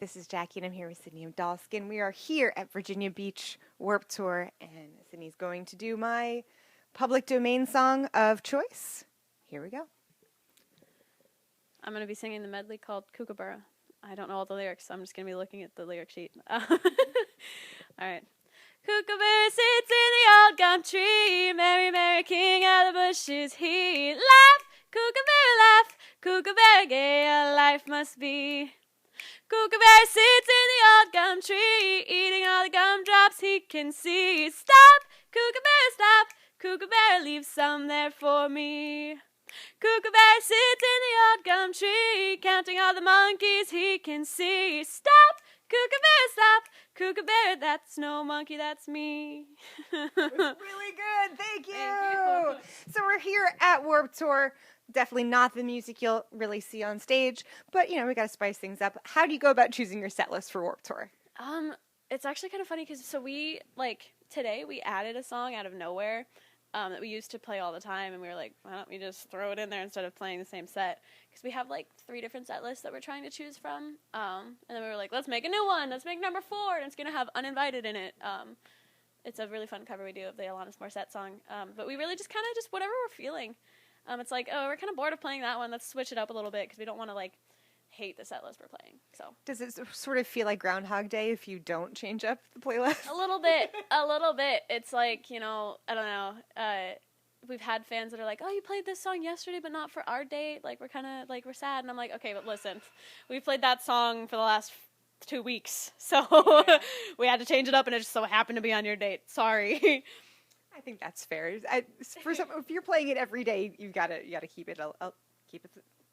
This is Jackie, and I'm here with Sydney Dalskin. We are here at Virginia Beach Warped Tour, and Sydney's going to do my public domain song of choice. Here we go. I'm going to be singing the medley called Kookaburra. I don't know all the lyrics, so I'm just going to be looking at the lyric sheet. All right. Kookaburra sits in the old gum tree, Mary, Mary, king of the bushes, he laugh, Kookaburra laugh, Kookaburra gay a life must be. Kookaburra sits in the old gum tree, eating all the gumdrops he can see. Stop, Kookaburra, stop, Kookaburra, leave some there for me. Kookaburra sits in the old gum tree, counting all the monkeys he can see. Stop, Kookaburra, stop, Kookaburra, that's no monkey, that's me. It was really good. Thank you. So we're here at Warped Tour. Definitely not the music you'll really see on stage, but we got to spice things up. How do you go about choosing your set list for Warped Tour? It's actually kind of funny because today we added a song out of nowhere that we used to play all the time, and we were like, why don't we just throw it in there instead of playing the same set? Because we have 3 different set lists that we're trying to choose from, and then we were like, let's make a new one. Let's make number 4, and it's gonna have Uninvited in it. It's a really fun cover we do of the Alanis Morissette song, but we really just kind of whatever we're feeling. It's like, oh, we're kind of bored of playing that one. Let's switch it up a little bit because we don't want to hate the set list we're playing. So does it sort of feel like Groundhog Day if you don't change up the playlist? A little bit. It's like, I don't know. We've had fans that are like, oh, you played this song yesterday, but not for our date. We're kind of we're sad. And I'm like, okay, but listen, we played that song for the last 2 weeks, so we had to change it up, and it just so happened to be on your date. Sorry. I think that's fair. If you're playing it every day, you gotta keep it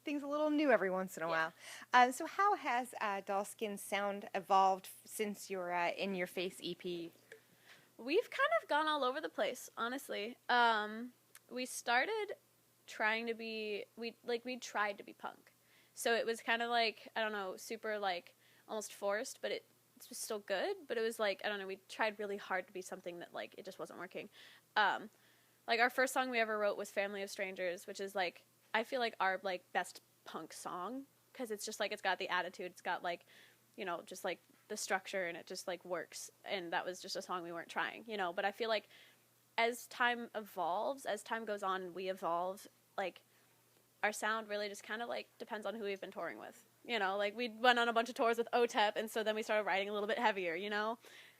things a little new every once in a while. So how has Dalskin's sound evolved since your In Your Face EP? We've kind of gone all over the place, honestly. We started trying to be we tried to be punk, so it was kind of I don't know, super almost forced, but it was still good, but it was I don't know, we tried really hard to be something that it just wasn't working. Our first song we ever wrote was Family of Strangers, which is I feel our best punk song, because it's just it's got the attitude, it's got just the structure, and it just works, and that was just a song we weren't trying, but I feel as time evolves, as time goes on, we evolve, our sound really just kind of depends on who we've been touring with. We went on a bunch of tours with OTEP, and so then we started writing a little bit heavier,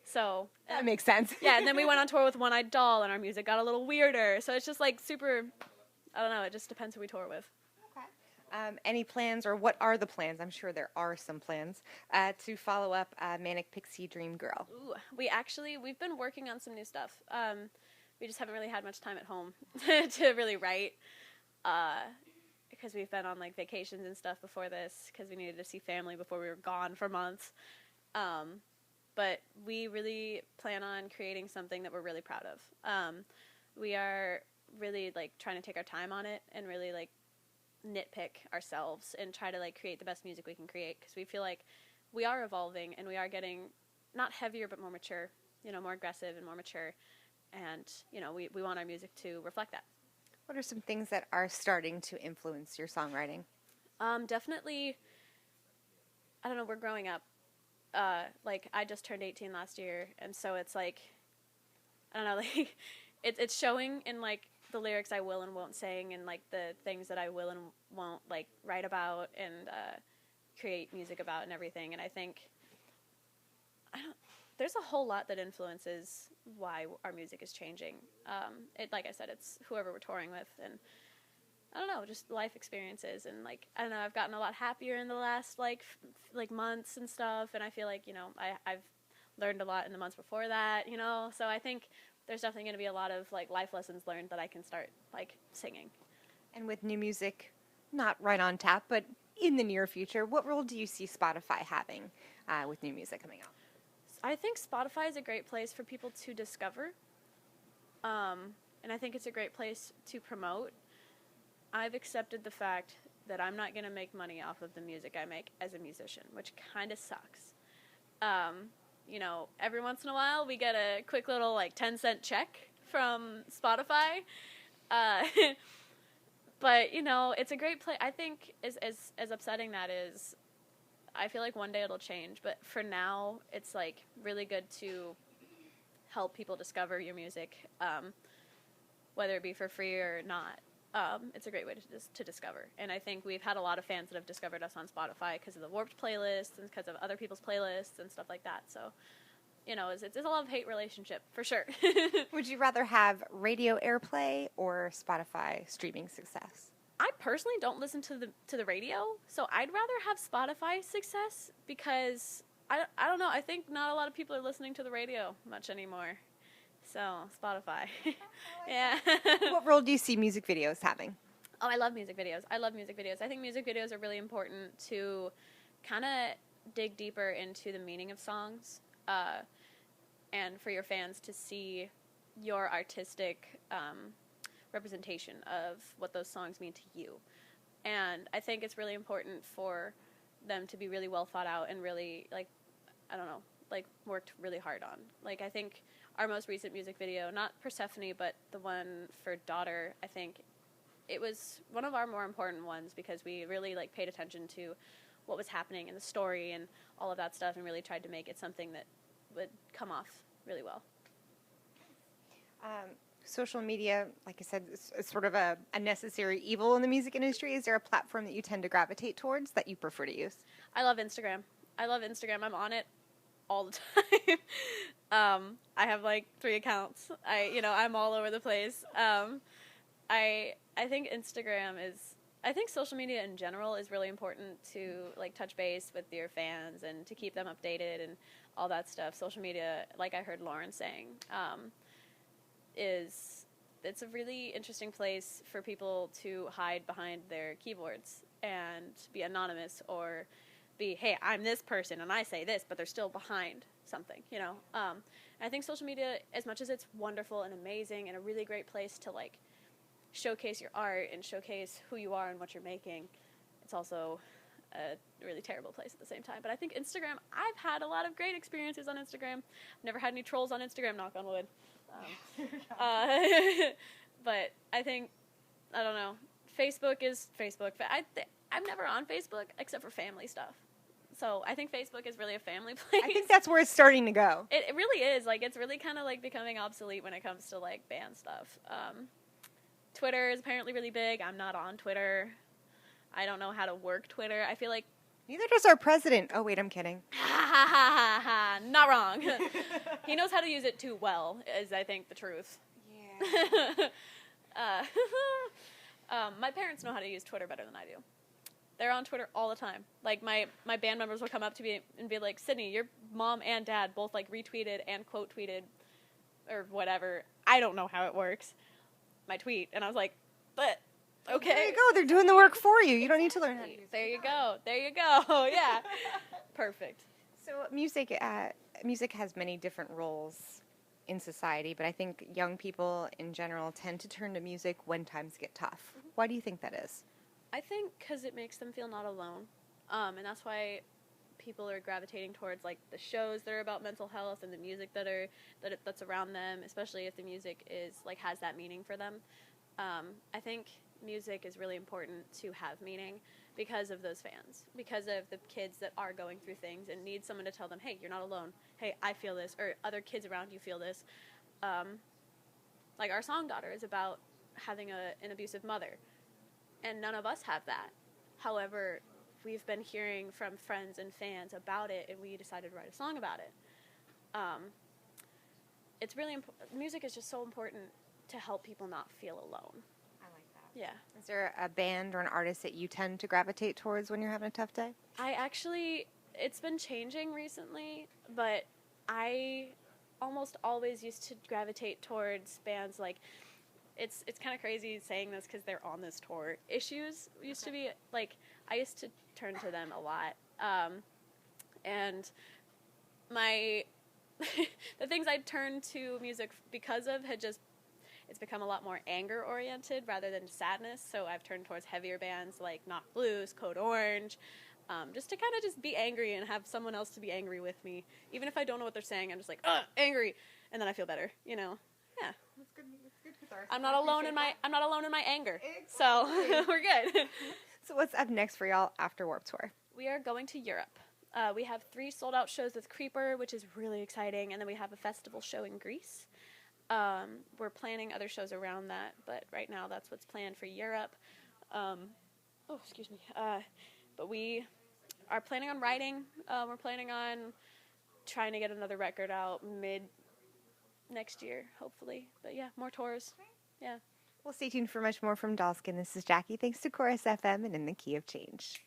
So that makes sense. Yeah, and then we went on tour with One Eyed Doll, and our music got a little weirder. So it's just super, I don't know, it just depends who we tour with. Okay. Any plans, or what are the plans? I'm sure there are some plans to follow up Manic Pixie Dream Girl. Ooh, we've been working on some new stuff. We just haven't really had much time at home to really write. Because we've been on vacations and stuff before this, because we needed to see family before we were gone for months. But we really plan on creating something that we're really proud of. We are really trying to take our time on it and really nitpick ourselves and try to create the best music we can create, because we feel we are evolving and we are getting not heavier but more mature, more aggressive and more mature, and we want our music to reflect that. What are some things that are starting to influence your songwriting? Definitely, I don't know, we're growing up. I just turned 18 last year, and so it's I don't know, it's showing in the lyrics I will and won't sing, and the things that I will and won't write about and create music about and everything. And I think there's a whole lot that influences why our music is changing. Like I said, it's whoever we're touring with, and I don't know, just life experiences, and I don't know, I've gotten a lot happier in the last months and stuff, and I feel I've learned a lot in the months before that, so I think there's definitely going to be a lot of life lessons learned that I can start singing. And with new music, not right on tap, but in the near future, what role do you see Spotify having with new music coming out? I think Spotify is a great place for people to discover, and I think it's a great place to promote. I've accepted the fact that I'm not going to make money off of the music I make as a musician, which kind of sucks. Every once in a while we get a quick little 10-cent check from Spotify. But, it's a great place. I think as upsetting that is, I feel like one day it'll change, but for now, it's like really good to help people discover your music, whether it be for free or not. It's a great way to discover. And I think we've had a lot of fans that have discovered us on Spotify because of the Warped playlist and because of other people's playlists and stuff like that. So, you know, it's a love-hate relationship for sure. Would you rather have radio airplay or Spotify streaming success? I personally don't listen to the radio, so I'd rather have Spotify success because I don't know. I think not a lot of people are listening to the radio much anymore. So Spotify, yeah. What role do you see music videos having? Oh, I love music videos. I think music videos are really important to kind of dig deeper into the meaning of songs, and for your fans to see your artistic representation of what those songs mean to you. And I think it's really important for them to be really well thought out and really, like, I don't know, like, worked really hard on. Like, I think our most recent music video, not Persephone, but the one for Daughter, I think it was one of our more important ones because we really, like, paid attention to what was happening in the story and all of that stuff and really tried to make it something that would come off really well. Social media, like I said, is sort of a necessary evil in the music industry. Is there a platform that you tend to gravitate towards that you prefer to use? I love Instagram. I'm on it all the time. I have like 3 accounts. I'm all over the place. I think Instagram I think social media in general is really important to like touch base with your fans and to keep them updated and all that stuff. Social media, like I heard Lauren saying, it's a really interesting place for people to hide behind their keyboards and be anonymous or be, hey, I'm this person and I say this, but they're still behind something, you know. I think social media, as much as it's wonderful and amazing and a really great place to like showcase your art and showcase who you are and what you're making, it's also a really terrible place at the same time. But I think Instagram, I've had a lot of great experiences on Instagram. I've never had any trolls on Instagram, knock on wood. But I think, I don't know, Facebook is Facebook. I'm never on Facebook except for family stuff. So I think Facebook is really a family place. I think that's where it's starting to go. It really is. Like, it's really kind of like becoming obsolete when it comes to like band stuff. Twitter is apparently really big. I'm not on Twitter. I don't know how to work Twitter. I feel like neither does our president. Oh, wait, I'm kidding. Ha ha ha ha. Not wrong. He knows how to use it too well, is I think the truth. Yeah. My parents know how to use Twitter better than I do. They're on Twitter all the time. Like, my band members will come up to me and be like, Sydney, your mom and dad both, like, retweeted and quote tweeted or whatever. I don't know how it works. My tweet. And I was like, but... okay. There you go. They're doing the work for you. You don't need to learn how to use it. There you go. There you go. Yeah. Perfect. So music has many different roles in society, but I think young people in general tend to turn to music when times get tough. Mm-hmm. Why do you think that is? I think because it makes them feel not alone. And that's why people are gravitating towards like the shows that are about mental health and the music that's around them, especially if the music is like has that meaning for them. I think music is really important to have meaning because of those fans, because of the kids that are going through things and need someone to tell them, hey, you're not alone. Hey, I feel this, or other kids around you feel this. Like our song Daughter is about having an abusive mother, and none of us have that. However, we've been hearing from friends and fans about it, and we decided to write a song about it. It's really music is just so important to help people not feel alone. Yeah. Is there a band or an artist that you tend to gravitate towards when you're having a tough day? It's been changing recently, but I almost always used to gravitate towards bands like, it's kind of crazy saying this because they're on this tour. Issues used to be, like, I used to turn to them a lot. And the things I'd turn to music because of it's become a lot more anger-oriented rather than sadness, so I've turned towards heavier bands like Knock Blues, Code Orange, just to kind of just be angry and have someone else to be angry with me. Even if I don't know what they're saying, I'm just like, ugh, angry, and then I feel better, you know? Yeah. That's good. That's good catharsis. I'm not alone in my anger, exactly. So we're good. So what's up next for y'all after Warped Tour? We are going to Europe. We have 3 sold-out shows with Creeper, which is really exciting, and then we have a festival show in Greece. We're planning other shows around that, but right now that's what's planned for Europe. But we are planning on writing. We're planning on trying to get another record out mid next year, hopefully. But yeah, more tours. Yeah. Well, stay tuned for much more from Dollskin. This is Jackie. Thanks to Chorus FM and In the Key of Change.